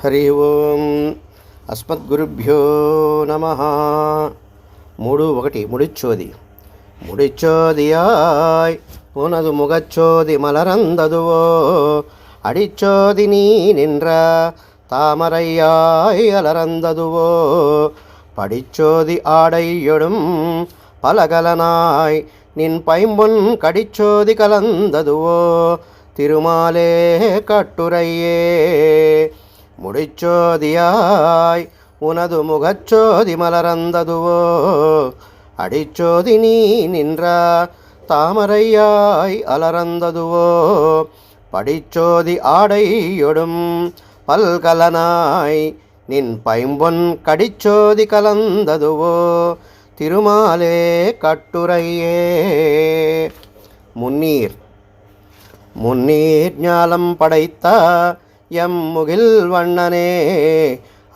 హరి ఓం అస్మద్గురుభ్యో నమః. 3:1 முடிச்சோதி. முடிச்சோதியாய் உனது முகச்சோதி மலரந்ததுவோ, அடிச்சோதி நீ நின்ற தாமரையாய் அலரந்ததுவோ, படிச்சோதி ஆடையொடும் பலகலனாய் நின் பைம்பொன் கடிச்சோதி கலந்ததுவோ, திருமாலே கட்டுரையே. முடிச்சோதியாய் உனது முகச்சோதி மலரந்ததுவோ, அடிச்சோதி நீ நின்ற தாமரையாய் அலரந்ததுவோ, படிச்சோதி ஆடையொடும் பல்கலனாய் நின் பைம்பொன் கடிச்சோதி கலந்ததுவோ, திருமாலே கட்டுரையே. முன்னீர் முன்னீர் ஞாலம் படைத்த எம் முகில் வண்ணனே,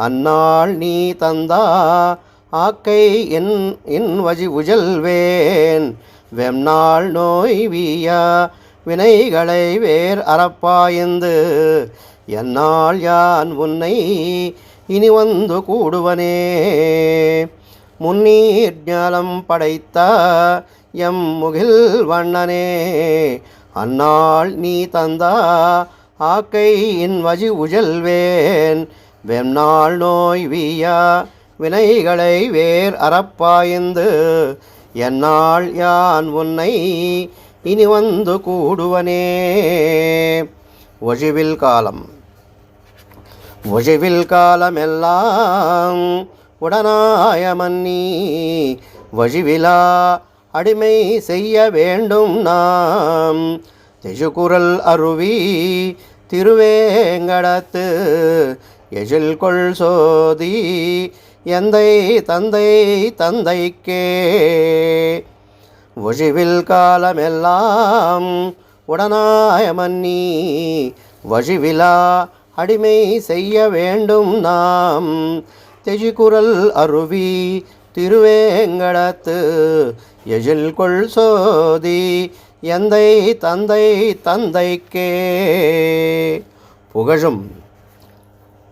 அந்நாள் நீ தந்தா ஆக்கை என் உஜல்வேன், வெம்நாள் நோய் வீயா வினைகளை வேர் அறப்பாய்ந்து, என்னால் யான் உன்னை இனி வந்து கூடுவனே. முன்னீர் ஞாலம் படைத்த எம் முகில் வண்ணனே, அந்நாள் நீ தந்தா ஆக்கை என் உஜல்வேன், வெம்நாள் நோய் வீயா வினைகளை வேர் அறப்பாய்ந்து, என்னால் யான் உன்னை இனி வந்து கூடுவனே. ஒழிவில் காலம் ஒழிவில் காலமெல்லாம் உடனாய மன்னி, வழிவிலா அடிமை செய்ய வேண்டும் நாம், தெஜுகுரல் அருவி திருவேங்கடத்து எழில் கொள் சோதி எந்தை தந்தை தந்தைக்கே. ஒழிவில் காலமெல்லாம் உடனாய மன்னி, வழிவிலா அடிமை செய்ய வேண்டும் நாம், தெஜுகுரல் அருவி திருவேங்கடத்து எழில் கொள் சோதி எந்தை தந்தை தந்தைக்கே. புகழும்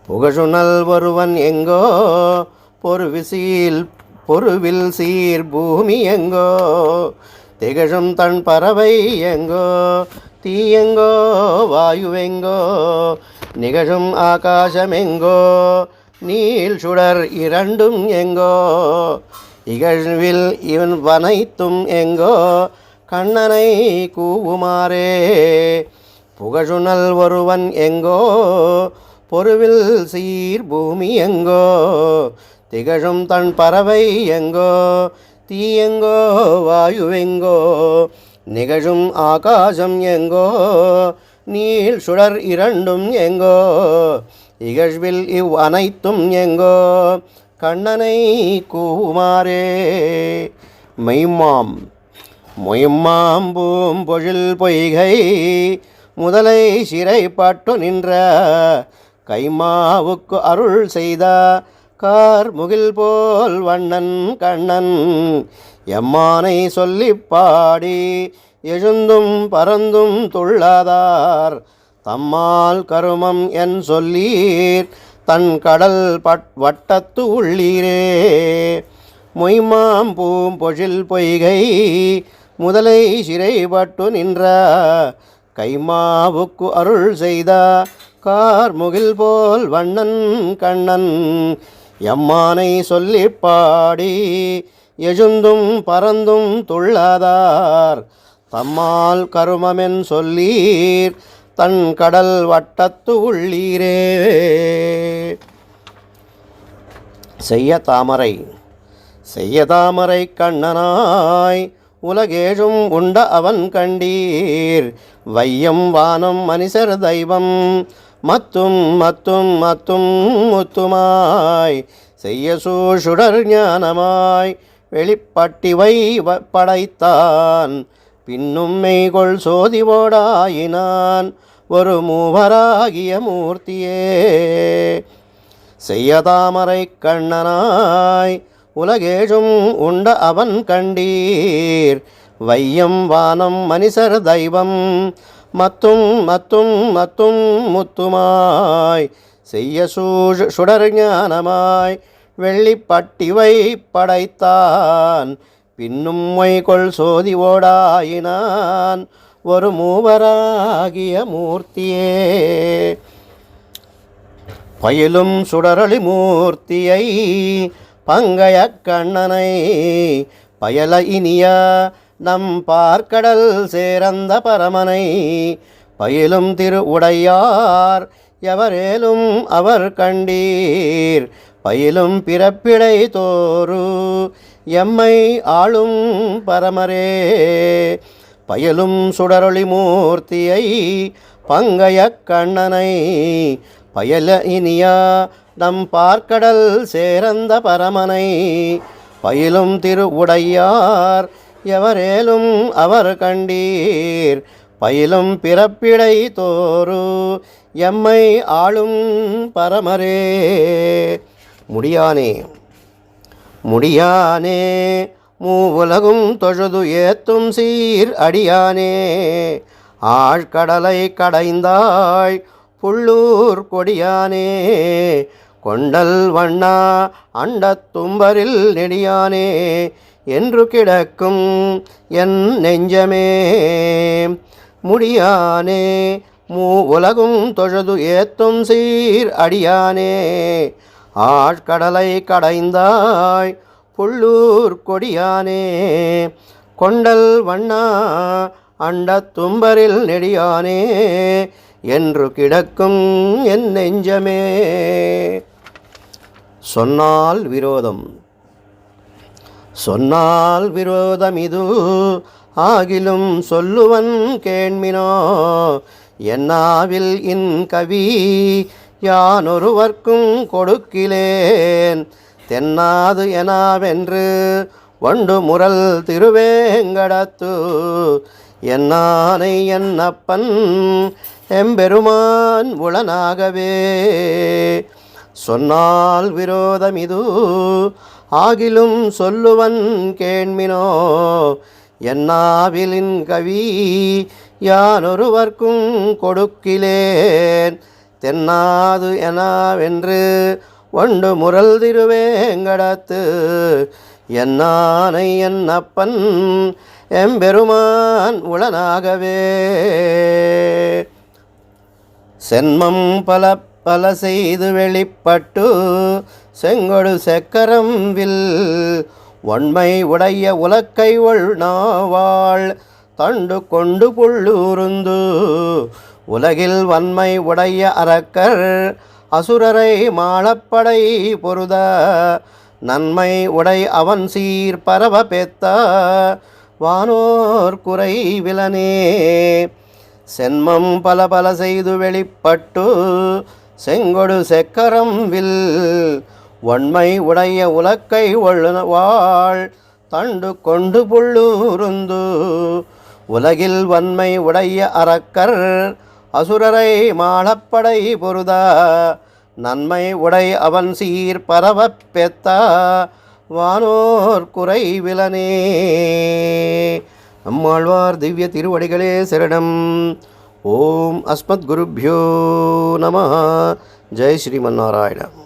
புகழுனல் ஒருவன் எங்கோ, பொருவில் சீர் பூமி எங்கோ, திகழும் தன் பறவை எங்கோ, தீயெங்கோ வாயுவெங்கோ, நிகழும் ஆகாசமெங்கோ, நீள் சுடர் இரண்டும் எங்கோ, இகழ்வில் இவன் வனைத்தும் எங்கோ, கண்ணனை கூவுமாறே. புகழுனல் ஒருவன் எங்கோ, பொருவில் சீர் பூமி எங்கோ, திகழும் தன் பறவை எங்கோ, தீயெங்கோ வாயுவெங்கோ, நிகழும் ஆகாசம் எங்கோ, நீள் சுடர் இரண்டும் எங்கோ, இகழ்வில் இவ் அனைத்தும் எங்கோ, கண்ணனை கூவுமாறே. மெய்மாம் மொய்மாம் பூம்பொழில் பொய்கை முதலை சிறைப்பட்டு நின்ற, கைமாவுக்கு அருள் செய்த கார் முகில் போல் வண்ணன் கண்ணன், எம்மானை சொல்லி பாடி எழுந்தும் பறந்தும் துள்ளாதார், தம்மால் கருமம் என் சொல்லீர் தன் கடல் வட்டத்து உள்ளீரே. மொய்மாம் பூம்பொழில் பொய்கை முதலை சிறைப்பட்டு நின்ற, கைமாவுக்கு அருள் செய்த கார் முகில் போல் வண்ணன் கண்ணன், எம்மானை சொல்லி பாடி எழுந்தும் பறந்தும் துள்ளாதார், தம்மால் கருமமென் சொல்லீர் தன் கடல் வட்டத்து உள்ளீரே. செய்ய தாமரை கண்ணனாய் உலகேழும் உண்ட அவன் கண்டீர், வையம் வானம் மனிதர் தெய்வம் மத்தும் மத்தும் மத்தும் முத்துமாய், செய்ய சூழர் ஞானமாய் வெளிப்பட்டிவை படைத்தான், பின்னும் மெய்கொள் சோதிவோடாயினான் ஒரு மூவராகிய மூர்த்தியே. செய்ய தாமரை கண்ணனாய் உலகேழும் உண்ட அவன் கண்டீர், வையம் வானம் மனிதர் தெய்வம் மத்தும் மத்தும் மத்தும் முத்துமாய், செய்ய சுடர் ஞானமாய் வெள்ளிப்பட்டிவை படைத்தான் பின்னும் மொய்கொள் சோதி ஓடாயினான் ஒரு மூவராகிய மூர்த்தியே. பயிலும் சுடரொளி மூர்த்தியை பங்கய கண்ணனை பயல இனிய நம் பார்க்கடல் சேரந்த பரமனை பயிலும் திரு உடையார் எவரேலும் அவர் கண்டீர் பயிலும் பிறப்பிடை தோறு எம்மை ஆளும் பரமரே. பயலும் சுடரொளி மூர்த்தியை பங்கய கண்ணனை பயல இனிய நம் பார்க்கடல் சேரந்த பரமனை பயிலும் திரு உடையார் எவரேலும் அவர் கண்டீர் பயிலும் பிறப்பிடை தோறு எம்மை ஆளும் பரமரே. முடியானே முடியானே மூவுலகும் தொழுது ஏத்தும் சீர் அடியானே ஆழ்கடலை கடைந்தாய் புள்ளூர் கொடியானே கொண்டல் வண்ணா அண்டத்தும்பரில் நெடியானே என்று கிடக்கும் என் நெஞ்சமே. முடியானே மூவுலகும் தொழுது ஏத்தும் சீர் அடியானே ஆழ்கடலை கடைந்தாய் புள்ளூர் கொடியானே கொண்டல் வண்ணா அண்டத்தும்பரில் நெடியானே என்று கிடக்கும் என் நெஞ்சமே. சொன்னால் விரோதம் சொன்னால் விரோதம் இது ஆகிலும் சொல்லுவன் கேண்மினோ என்னாவில் இன் கவி யானொருவர்க்கும் கொடுக்கிலேன் தென்னாது எனாவென்று வண்டு முரல் திருவேங்கடத்து என்னானை என்னப்பன் எம்பெருமான் உளனாகவே. சொன்னால் விரோதம் இது ஆகிலும் சொல்லுவன் கேண்மினோ என்னாவிலின் கவி யானொருவர்க்கும் கொடுக்கிலேன் தென்னாது எனாவென்று வண்டு முரல் திருவேங்கடத்து என்னானை என்னப்பன் எம்பெருமான் உளனாகவே. சென்மம் பல பல செய்து வெளிப்பட்டு செங்கொடு செக்கரம் வில் ஒன்மை உடைய உலக்கை ஒள்நாவாள் தண்டு கொண்டு புள்ளூருந்து உலகில் வன்மை உடைய அரக்கர் அசுரரை மாளப்படை பொருத நன்மை உடை அவன் சீர் பரவ பெத்த வானோர் குறை விலனே. சென்மம் பல பல செய்து வெளிப்பட்டு செங்கொடு செக்கரம் வில் ஒன்மை உடைய உலக்கை வாழ் தண்டு கொண்டு புள்ளூருந்து உலகில் வன்மை உடைய அரக்கர் அசுரரை மாளப்படை பொருத நன்மை உடை அவன் சீர் பரவ பெத்த வானோர் குறை விலனே. நம்மாழ்வார் திவ்ய திருவடிகளே சரணம். ஓம் அஸ்மத் குருப்யோ நம. ஜெய் ஸ்ரீமன்னாராயண.